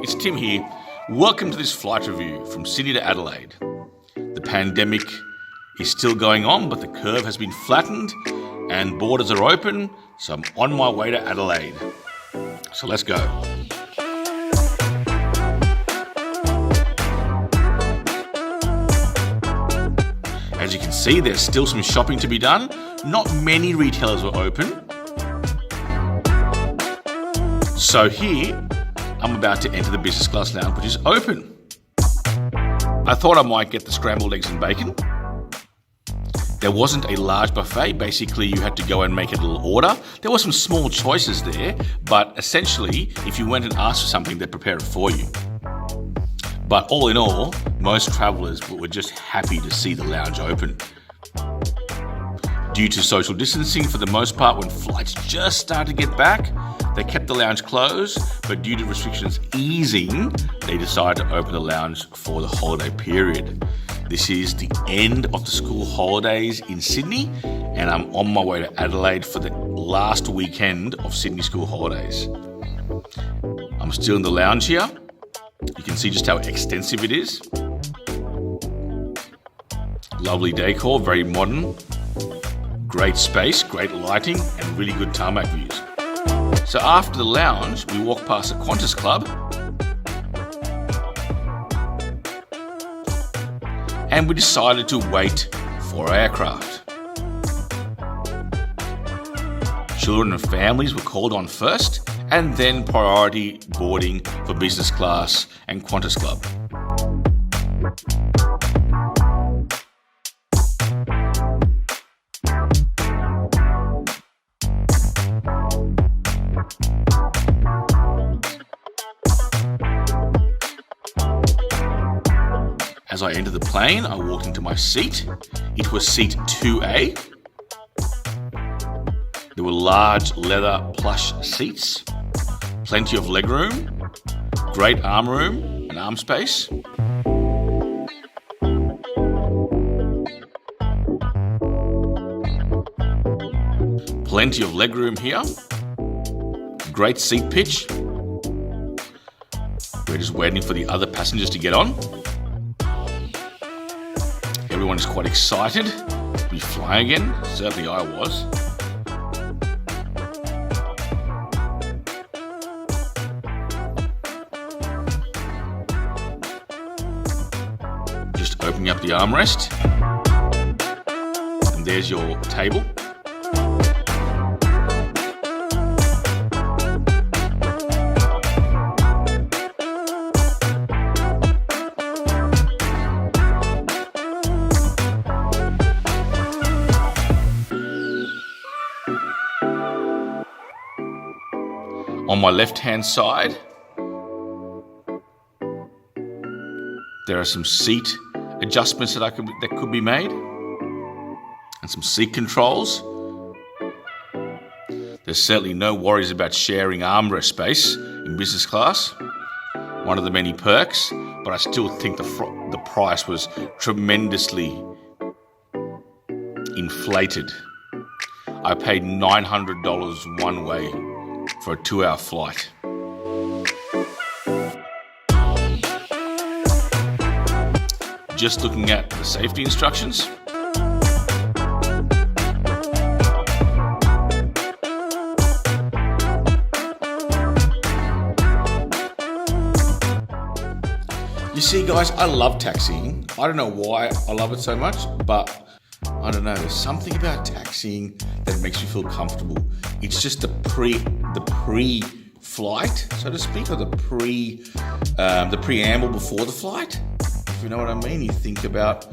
it's Tim here. Welcome to this flight review from Sydney to Adelaide. The pandemic is still going on, but the curve has been flattened and borders are open, so I'm on my way to Adelaide. So let's go. As you can see, there's still some shopping to be done. Not many retailers were open. So here, I'm about to enter the business class lounge, which is open. I thought I might get the scrambled eggs and bacon. There wasn't a large buffet. Basically, you had to go and make a little order. There were some small choices there, but essentially, if you went and asked for something, they'd prepare it for you. But all in all, most travellers were just happy to see the lounge open. Due to social distancing, for the most part, when flights just started to get back, they kept the lounge closed, but due to restrictions easing, they decided to open the lounge for the holiday period. This is the end of the school holidays in Sydney, and I'm on my way to Adelaide for the last weekend of Sydney school holidays. I'm still in the lounge here. You can see just how extensive it is. Lovely decor, very modern. Great space, great lighting, and really good tarmac views. So after the lounge, we walked past the Qantas club and we decided to wait for our aircraft. Children and families were called on first, and then priority boarding for business class and Qantas club. As I entered the plane, I walked into my seat. It was seat 2A. There were large leather plush seats, plenty of legroom, great arm room and arm space. Plenty of legroom here. Great seat pitch. We're just waiting for the other passengers to get on. Everyone is quite excited to be flying again. Certainly I was. Just opening up the armrest. And there's your table. On my left-hand side, there are some seat adjustments that could be made, and some seat controls. There's certainly no worries about sharing armrest space in business class, one of the many perks, but I still think the price was tremendously inflated. I paid $900 one way for a 2-hour flight. Just looking at the safety instructions. You see, guys, I love taxiing. I don't know why I love it so much, but I don't know, there's something about taxiing that makes you feel comfortable. It's just the pre-flight, so to speak, or the preamble before the flight. If you know what I mean, you think about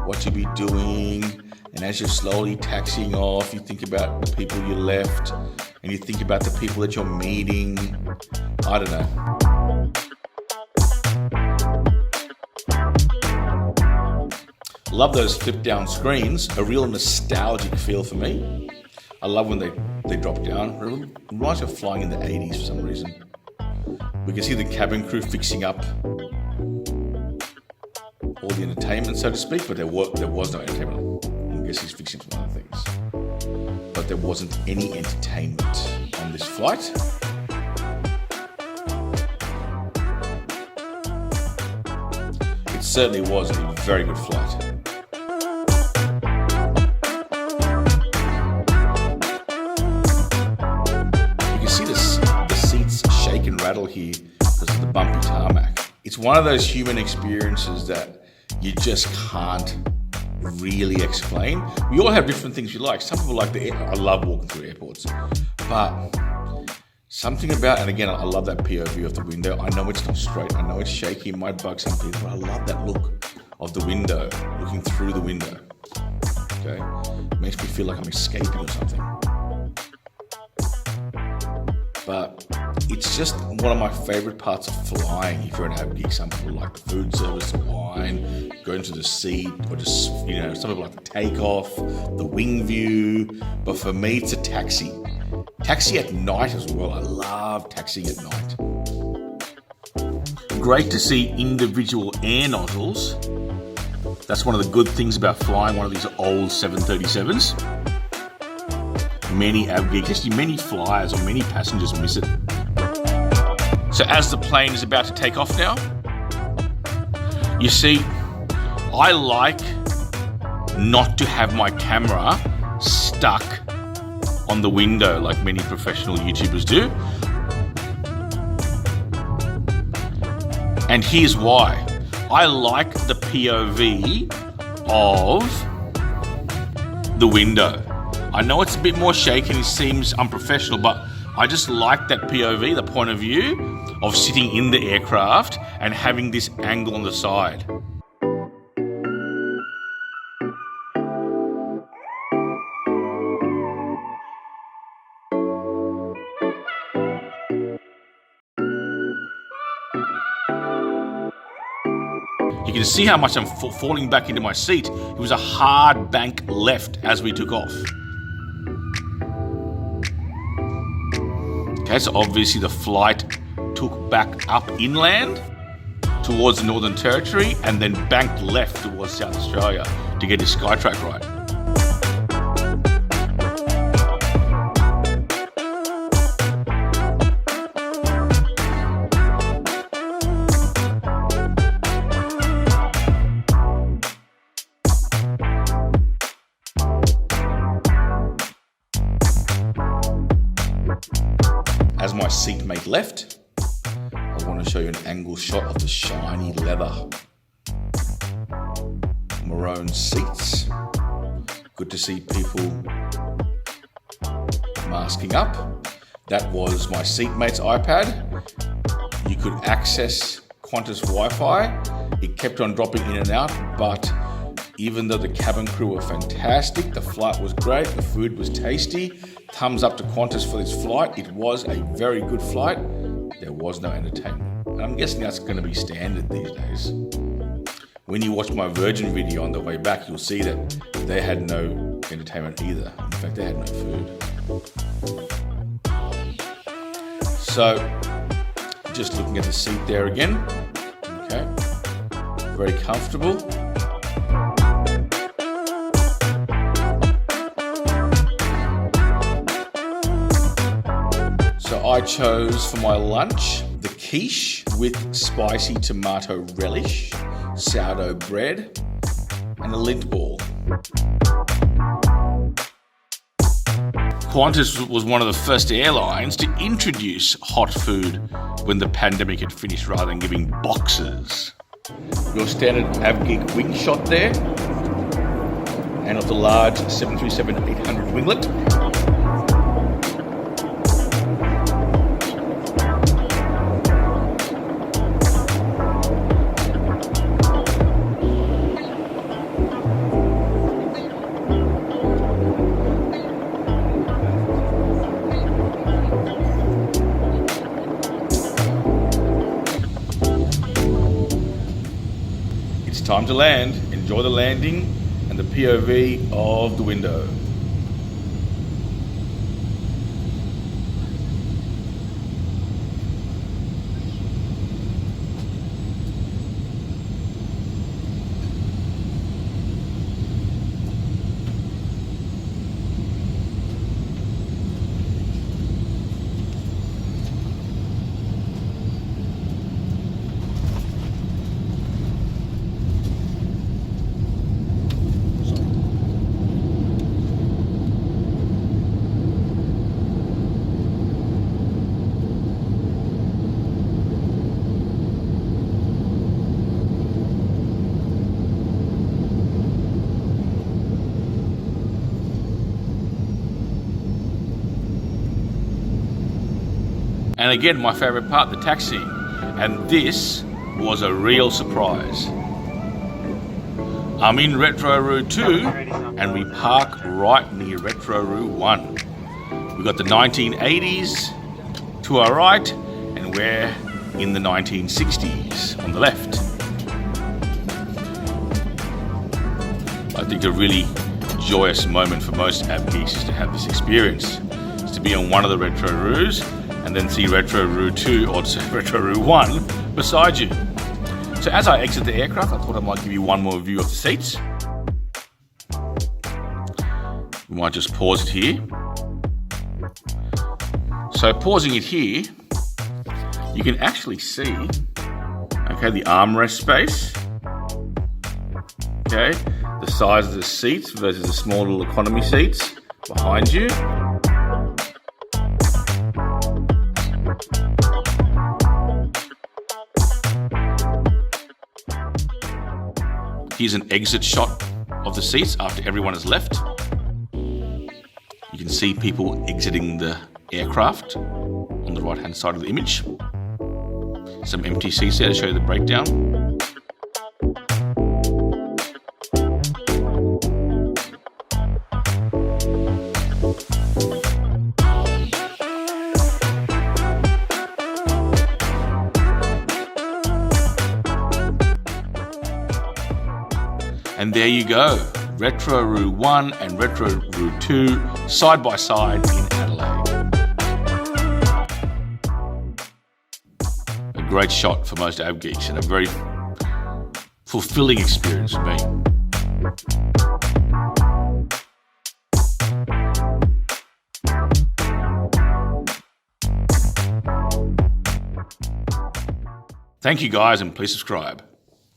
what you'll be doing, and as you're slowly taxiing off, you think about the people you left, and you think about the people that you're meeting. I don't know. Love those flip down screens, a real nostalgic feel for me. I love when they drop down. It reminds me of flying in the 80s for some reason. We can see the cabin crew fixing up all the entertainment, so to speak, but there was no entertainment. I guess he's fixing some other things. But there wasn't any entertainment on this flight. certainly was a very good flight. You can see the seats shake and rattle here because of the bumpy tarmac. It's one of those human experiences that you just can't really explain. We all have different things we like. Some people like I love walking through airports, but something about, and again, I love that POV of the window. I know it's not straight. I know it's shaky. It might bug some people, but I love that look of the window, looking through the window. Okay, it makes me feel like I'm escaping or something. But it's just one of my favorite parts of flying. If you're an ab geek, some people like the food service, the wine, going to the seat, or just, some people like the takeoff, the wing view. But for me, it's a taxi. Taxi at night as well. I love taxiing at night. Great to see individual air nozzles. That's one of the good things about flying one of these old 737s. Many ab geeks, actually many flyers or many passengers miss it. So as the plane is about to take off now, you see, I like not to have my camera stuck on the window like many professional YouTubers do. And here's why. I like the POV of the window. I know it's a bit more shaky and it seems unprofessional, but I just like that POV, the point of view of sitting in the aircraft and having this angle on the side. You can see how much I'm falling back into my seat. It was a hard bank left as we took off. Okay, so obviously the flight took back up inland towards the Northern Territory and then banked left towards South Australia to get his Skytrack right. As my seatmate left, I want to show you an angle shot of the shiny leather maroon seats. Good to see people masking up. That was my seatmate's iPad. You could access Qantas Wi-Fi. It kept on dropping in and out, but even though the cabin crew were fantastic, the flight was great, the food was tasty. Thumbs up to Qantas for this flight. It was a very good flight. There was no entertainment. And I'm guessing that's going to be standard these days. When you watch my Virgin video on the way back, you'll see that they had no entertainment either. In fact, they had no food. So, just looking at the seat there again. Okay. Very comfortable. I chose for my lunch the quiche with spicy tomato relish, sourdough bread, and a lint ball. Qantas was one of the first airlines to introduce hot food when the pandemic had finished rather than giving boxes. Your standard AvGeek wing shot there, and of the large 737-800 winglet. Time to land. Enjoy the landing and the POV of the window. And again, my favourite part, the taxi. And this was a real surprise. I'm in Retro Roo 2 and we park right near Retro Roo 1. We've got the 1980s to our right and we're in the 1960s on the left. I think a really joyous moment for most app geeks is to have this experience. Is to be on one of the Retro Roos and then see Retro Roo 2 or Retro Roo 1 beside you. So as I exit the aircraft, I thought I might give you one more view of the seats. We might just pause it here. So pausing it here, you can actually see, okay, the armrest space, okay, the size of the seats versus the small little economy seats behind you. Here's an exit shot of the seats after everyone has left. You can see people exiting the aircraft on the right-hand side of the image. Some empty seats there to show you the breakdown. And there you go, Retro Roo 1 and Retro Roo 2 side by side in Adelaide. A great shot for most app geeks and a very fulfilling experience for me. Thank you guys and please subscribe.